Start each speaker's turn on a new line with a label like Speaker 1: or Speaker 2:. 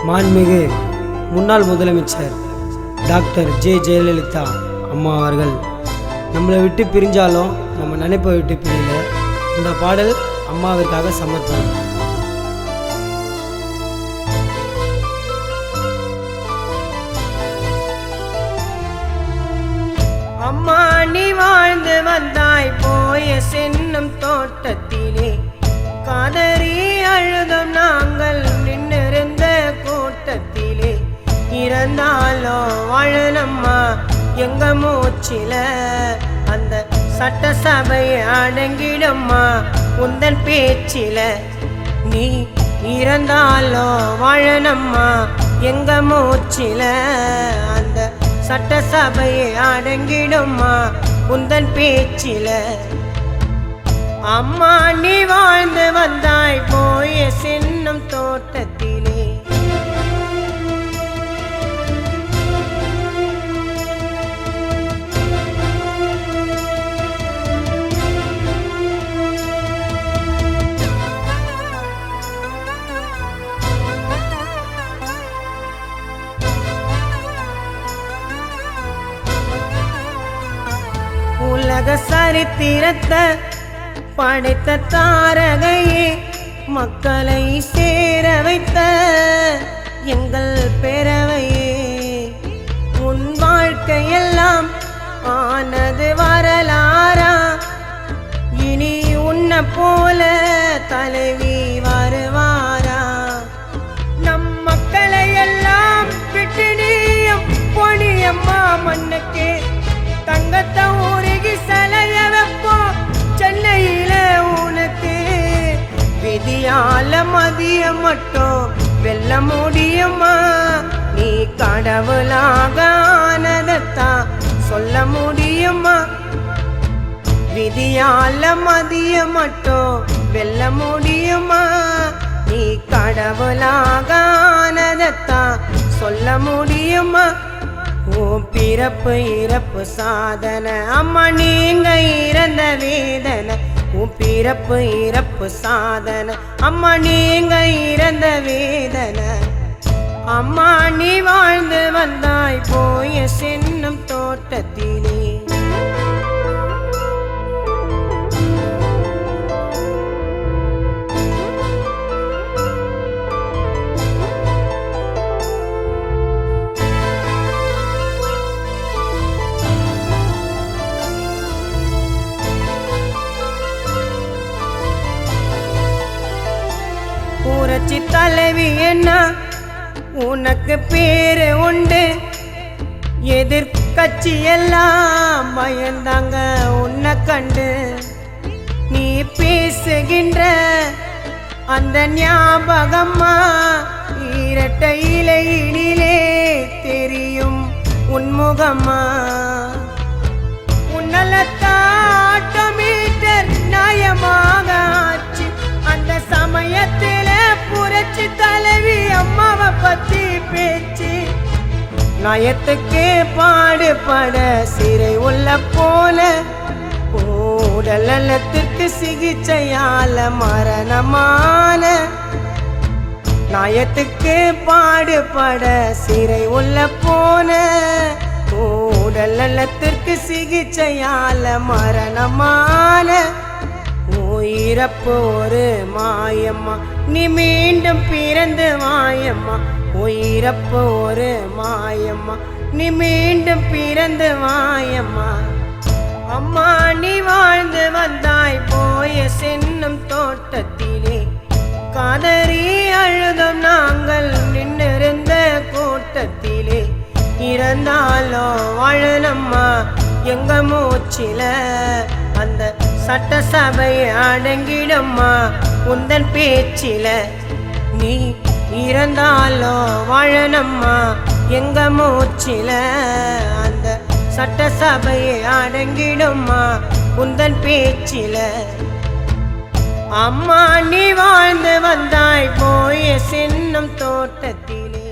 Speaker 1: மாண்புமிகு முன்னாள் முதலமைச்சர் டாக்டர் ஜெயலலிதா அம்மா அவர்கள் நம்மளை விட்டு பிரிஞ்சாலும் நம்ம நினைப்பை விட்டு பிரியல. இந்த பாடல் அம்மாவிற்காக சமர்ப்பணம்.
Speaker 2: அம்மா நீ வாழ்ந்து வந்தாய் போய சென்னும் தோட்டத்திலே, காதறி அழுதும் நாங்கள் நின்னிருந்த கூட்டத்திலே. இறந்தாலோ வாழனம்மா எங்க மூச்சில, அந்த சட்டசபையை அடங்கிடம்மா உந்தன் பேச்சில. நீ இறந்தாலோ வாழனம்மா எங்க மூச்சில, அந்த சட்டசபையை அடங்கிடும்மா உந்தன் பேச்சில. அம்மா நீ வாழ்ந்து வந்தாய் போய சென்னும் தோட்டத்திலே. உலக சரித்திரத்தை படைத்த தாரகையே, மக்களை சேர வைத்த எங்கள் பேரவையே. உன் வாழ்க்கையெல்லாம் ஆனது வரலாறா, இனி உன்னை போல தலைவி வருவாரா? நம் மக்களை எல்லாம் விட்டு நீயும் பொடியம்மா மண்ணுக்கே, தங்கத்தை ஊருகி சலைய வைப்போம் சென்னையில உனக்கு. விதியால மதிய மட்டும் வெல்ல முடியுமா? நீ கடவுளாக ஆனதத்தான் சொல்ல முடியுமா? விதியால மதிய மட்டும் வெல்ல முடியுமா? நீ கடவுளாக ஆனதத்தான் சொல்ல முடியுமா? உன் பிறப்பு இறப்பு சாதனை அம்மா நீங்க இறந்த வேதனை. உன் பிறப்பு இறப்பு சாதனை அம்மா நீங்க இறந்த வேதனை. அம்மா நீ வாழ்ந்து வந்தாய் போய சென்னும் தோட்டத்திலே. புரட்சி தலைவி என்ன உனக்கு பேரு உண்டு, எதிர்கட்சி எல்லாம் பயந்தாங்க உன்னை கண்டு. நீ பேசுகின்ற அந்த ஞாபகம்மா இரட்டை இலையினிலே தெரியும் உன்முகம்மா. உன்னலத்தாட்டோமீட்டர் நியாயமாக ஆச்சு அந்த சமயத்தில் புரட்சி தலைவி அம்மாவை பத்தி பேச்சு. நயத்துக்கே பாடுபட சிறை உள்ள போல, உடல் நலத்திற்கு சிகிச்சையால மரணமான. நயத்துக்கு பாடுபட சிறை உள்ள போன, உடல் நலத்திற்கு சிகிச்சையால மரணமான. உயிரப்பு ஒரு மாயம்மா நீ மீண்டும் பிறந்து வாயம்மா. உயிரப்பு ஒரு மாயம்மா நீ மீண்டும் பிறந்து வாயம்மா. அம்மா நீ வாழ்ந்து வந்தாய் போய சென்னும் தோட்டத்திலே, காதறி அழுதும் நாங்கள் நின்னிருந்த கூட்டத்திலே. இறந்தாலோ வாழனம்மா எங்க மூச்சில, அந்த சட்டசபையை அடங்கிடம்மா உந்தன் பேச்சில. நீ இறந்தாலோ வாழனம்மா எங்க மூச்சில, அந்த சட்டசபையை அடங்கிடும்மா உந்தன் பேச்சில. அம்மா நீ வாழ்ந்து வந்தாய் போய சென்னும் தோட்டத்திலே.